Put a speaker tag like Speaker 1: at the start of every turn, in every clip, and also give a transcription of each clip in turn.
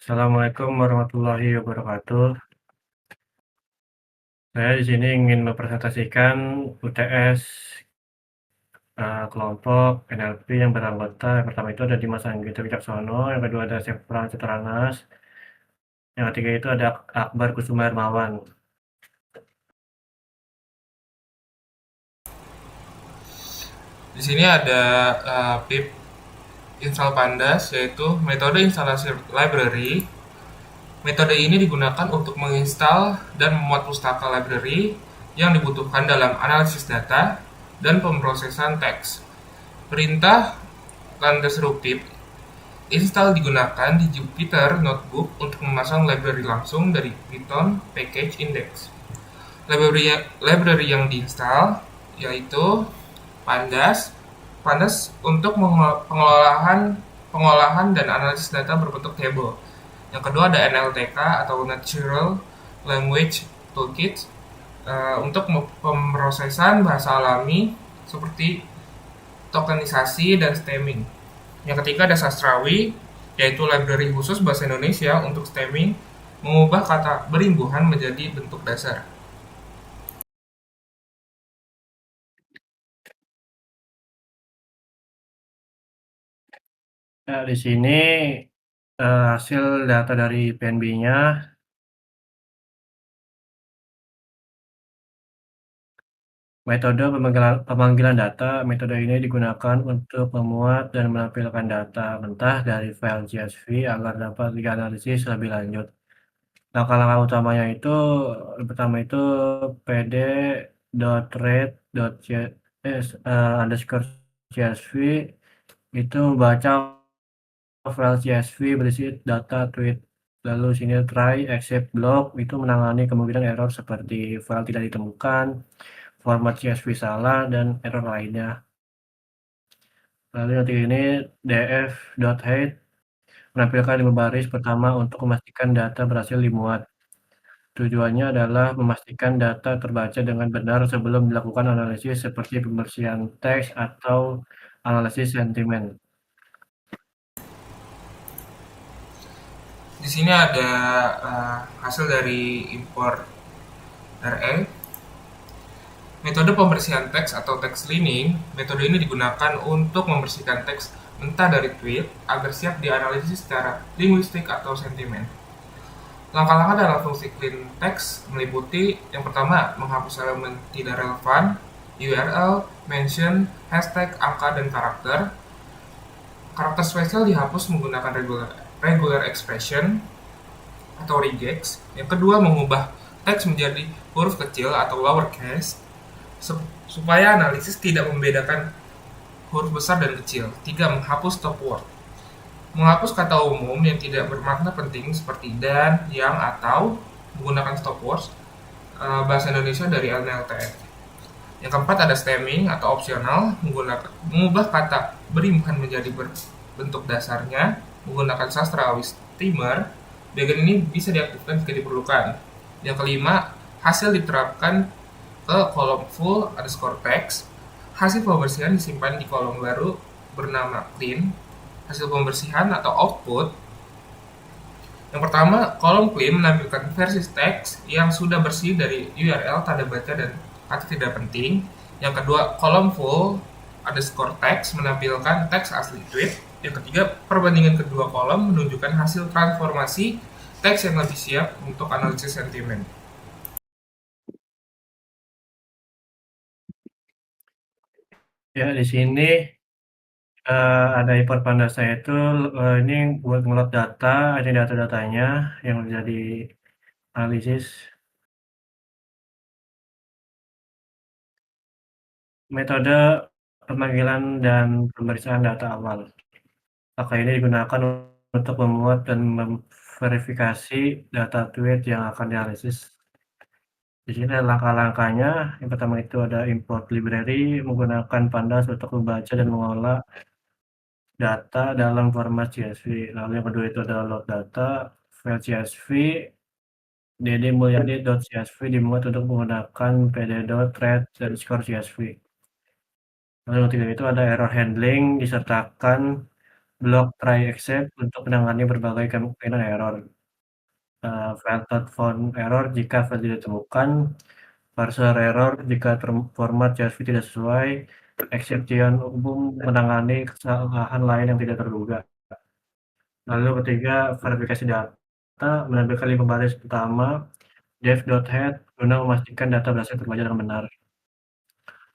Speaker 1: Assalamualaikum warahmatullahi wabarakatuh. Saya di sini ingin mempresentasikan UTS kelompok NLP yang beranggota. Yang pertama itu ada Dimas Anggito Wicaksono, yang kedua ada Syafran Citranas, yang ketiga itu ada Akbar Kusuma Hermawan.
Speaker 2: Di sini ada pip install pandas, yaitu metode instalasi library. Metode ini digunakan untuk menginstal dan memuat pustaka library yang dibutuhkan dalam analisis data dan pemrosesan teks. Perintah landas pip install digunakan di Jupyter Notebook untuk memasang library langsung dari Python Package Index. Library yang diinstal yaitu Pandas, Pandas untuk pengolahan dan analisis data berbentuk table. Yang kedua ada NLTK atau Natural Language Toolkit untuk pemrosesan bahasa alami seperti tokenisasi dan stemming. Yang ketiga ada Sastrawi, yaitu library khusus bahasa Indonesia untuk stemming, mengubah kata berimbuhan menjadi bentuk dasar.
Speaker 1: Di sini hasil data dari PNB-nya. Metode pemanggilan data. Metode ini digunakan untuk memuat dan menampilkan data mentah dari file CSV agar dapat dianalisis lebih lanjut. Langkah-langkah utamanya itu, pertama itu pd.read.csv itu membaca file CSV berisi data tweet. Lalu sini try except block itu menangani kemungkinan error seperti file tidak ditemukan, format CSV salah, dan error lainnya. Lalu nanti ini df.hide menampilkan 5 baris pertama untuk memastikan data berhasil dimuat. Tujuannya adalah memastikan data terbaca dengan benar sebelum dilakukan analisis seperti pembersihan teks atau analisis sentimen.
Speaker 2: Di sini ada hasil dari import RL. Metode pembersihan teks atau text cleaning, metode ini digunakan untuk membersihkan teks mentah dari tweet agar siap dianalisis secara linguistik atau sentimen. Langkah-langkah dalam fungsi clean text meliputi yang pertama, menghapus elemen tidak relevan, URL, mention, hashtag, angka, dan karakter. Karakter spesial dihapus menggunakan regular expression atau regex. Yang kedua, mengubah teks menjadi huruf kecil atau lowercase supaya analisis tidak membedakan huruf besar dan kecil. Tiga, menghapus stop word. Menghapus kata umum yang tidak bermakna penting seperti dan, yang, atau menggunakan stop words bahasa Indonesia dari NLTF. Yang keempat ada stemming atau opsional, mengubah kata berimbuhan menjadi bentuk dasarnya menggunakan sastrawi steamer. Bagian ini bisa diaktifkan jika diperlukan. Yang kelima, hasil diterapkan ke kolom full underscore text. Hasil pembersihan disimpan di kolom baru bernama clean. Hasil pembersihan atau output. Yang pertama, kolom clean menampilkan versi teks yang sudah bersih dari URL, tanda baca, dan kata tidak penting. Yang kedua, kolom full underscore text menampilkan teks asli tweet. Yang ketiga, perbandingan kedua kolom menunjukkan hasil transformasi teks yang lebih siap untuk analisis sentimen.
Speaker 1: Ya, di sini ada import pandas saya itu ini buat ngeload data, ini data-datanya yang menjadi analisis. Metode pemanggilan dan pemeriksaan data awal. Langkah ini digunakan untuk memuat dan memverifikasi data tweet yang akan dianalisis. Di sini ada langkah-langkahnya. Yang pertama itu ada import library, menggunakan pandas untuk membaca dan mengolah data dalam format CSV. Lalu yang kedua itu adalah load data, file CSV, ddmulyadi.csv dimuat untuk menggunakan pd.read dan score CSV. Lalu yang ketiga itu ada error handling, disertakan block try except untuk menangani berbagai kemungkinan error. Filtered font error jika file tidak ditemukan, parser error jika format CSV tidak sesuai, exception umum menangani kesalahan lain yang tidak terduga. Lalu ketiga, verifikasi data menampilkan 5 baris pertama dev.head guna memastikan data berhasil terbaca dengan benar.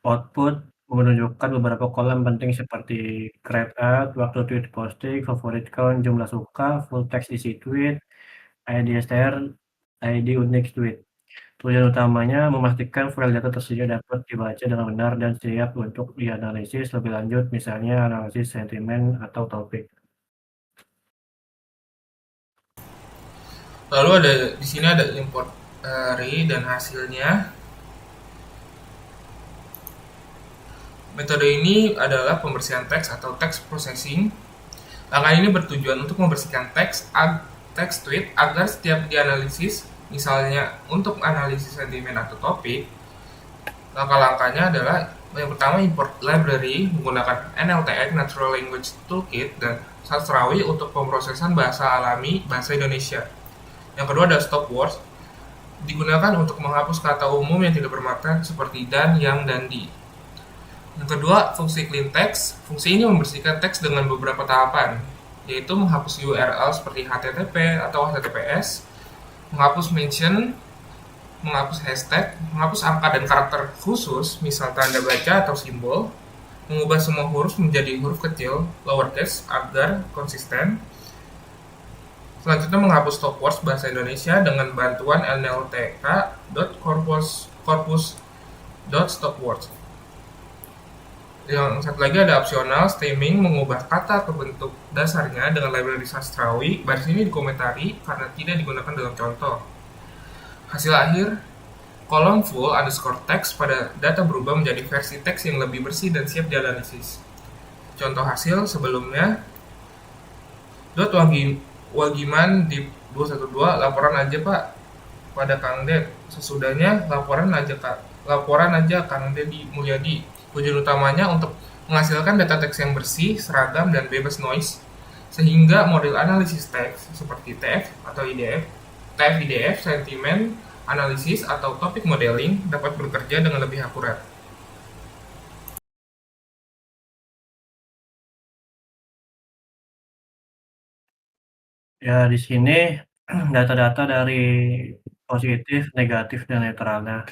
Speaker 1: Output menunjukkan beberapa kolom penting seperti create ad, waktu tweet posting, favorit count, jumlah suka, full text isi tweet, ID str, ID unik tweet. Tujuan utamanya memastikan file data tersedia dapat dibaca dengan benar dan siap untuk dianalisis lebih lanjut, misalnya analisis sentimen atau topik.
Speaker 2: Lalu di sini ada import array dan hasilnya. Metode ini adalah pembersihan teks atau text processing. Langkah ini bertujuan untuk membersihkan teks tweet agar setiap dianalisis, misalnya untuk analisis sentimen atau topik, langkah-langkahnya adalah yang pertama import library menggunakan NLTK Natural Language Toolkit dan Sastrawi untuk pemrosesan bahasa alami bahasa Indonesia. Yang kedua ada stop words, digunakan untuk menghapus kata umum yang tidak bermakna seperti dan, yang, dan di. Yang kedua, fungsi clean text. Fungsi ini membersihkan teks dengan beberapa tahapan, yaitu menghapus URL seperti HTTP atau HTTPS, menghapus mention, menghapus hashtag, menghapus angka dan karakter khusus, misal tanda baca atau simbol, mengubah semua huruf menjadi huruf kecil, lowercase, agar konsisten. Selanjutnya menghapus stop words bahasa Indonesia dengan bantuan nltk.corpus.stopwords. Yang satu lagi ada opsional stemming, mengubah kata ke bentuk dasarnya dengan library Sastrawi. Baris ini dikomentari karena tidak digunakan dalam contoh. Hasil akhir, kolom full underscore text pada data berubah menjadi versi teks yang lebih bersih dan siap dianalisis. Contoh hasil sebelumnya, Wagiman di 212 laporan aja Pak pada Kang Ded. Sesudahnya laporan aja Kang Dedi Mulyadi. Tujuan utamanya untuk menghasilkan data teks yang bersih, seragam, dan bebas noise, sehingga model analisis teks seperti TF atau IDF, TF-IDF, sentiment analisis, atau topik modeling dapat bekerja dengan lebih akurat.
Speaker 1: Ya, di sini data-data dari positif, negatif, dan netralnya.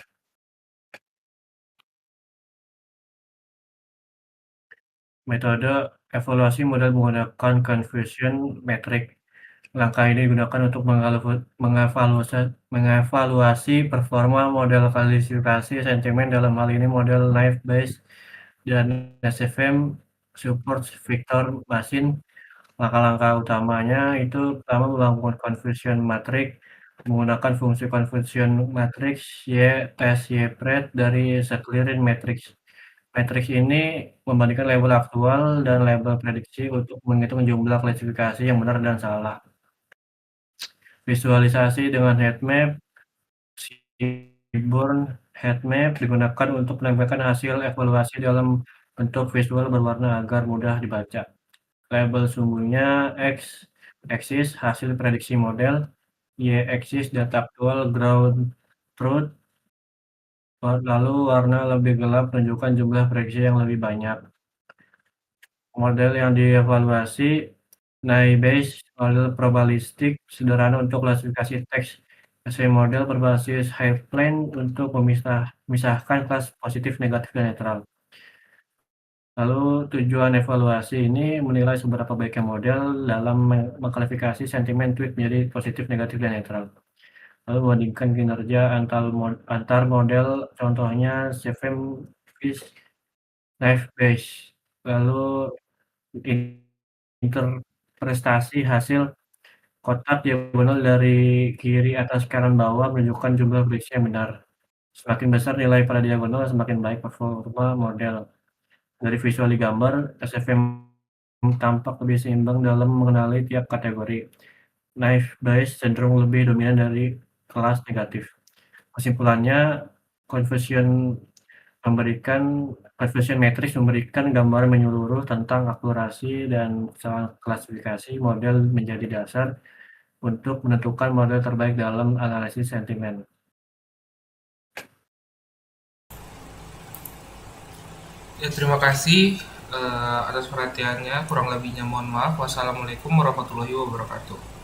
Speaker 1: Metode evaluasi model menggunakan confusion metric. Langkah ini digunakan untuk mengevaluasi performa model klasifikasi sentimen, dalam hal ini model Naive Bayes dan SFM support Victor Masin. Langkah-langkah utamanya itu pertama membangun confusion matrix menggunakan fungsi confusion matrix tes YPRED dari seclearing matrix. Matriks ini membandingkan label aktual dan label prediksi untuk menghitung jumlah klasifikasi yang benar dan salah. Visualisasi dengan heatmap. Seaborn heatmap digunakan untuk menampilkan hasil evaluasi dalam bentuk visual berwarna agar mudah dibaca. Label sumbernya X axis hasil prediksi model, Y axis data aktual ground truth, lalu warna lebih gelap menunjukkan jumlah prediksi yang lebih banyak. Model yang dievaluasi Naive Bayes model probabilistik sederhana untuk klasifikasi teks. SV model berbasis Hive-Plane untuk memisahkan kelas positif, negatif, dan netral. Lalu tujuan evaluasi ini menilai seberapa baiknya model dalam mengklasifikasi sentimen tweet menjadi positif, negatif, dan netral. Lalu membandingkan kinerja antar model, contohnya CVM, Fish, Naive Bayes. Lalu interpretasi hasil kotak diagonal dari kiri atas kanan bawah menunjukkan jumlah prediksi yang benar. Semakin besar nilai pada diagonal, semakin baik performa model. Dari visual di gambar, SFM tampak lebih seimbang dalam mengenali tiap kategori. Naive Bayes cenderung lebih dominan dari kelas negatif. Kesimpulannya, confusion memberikan Persuasion matrix memberikan gambaran menyeluruh tentang akurasi dan kesalahan klasifikasi model menjadi dasar untuk menentukan model terbaik dalam analisis sentimen.
Speaker 2: Ya, terima kasih atas perhatiannya. Kurang lebihnya mohon maaf. Wassalamualaikum warahmatullahi wabarakatuh.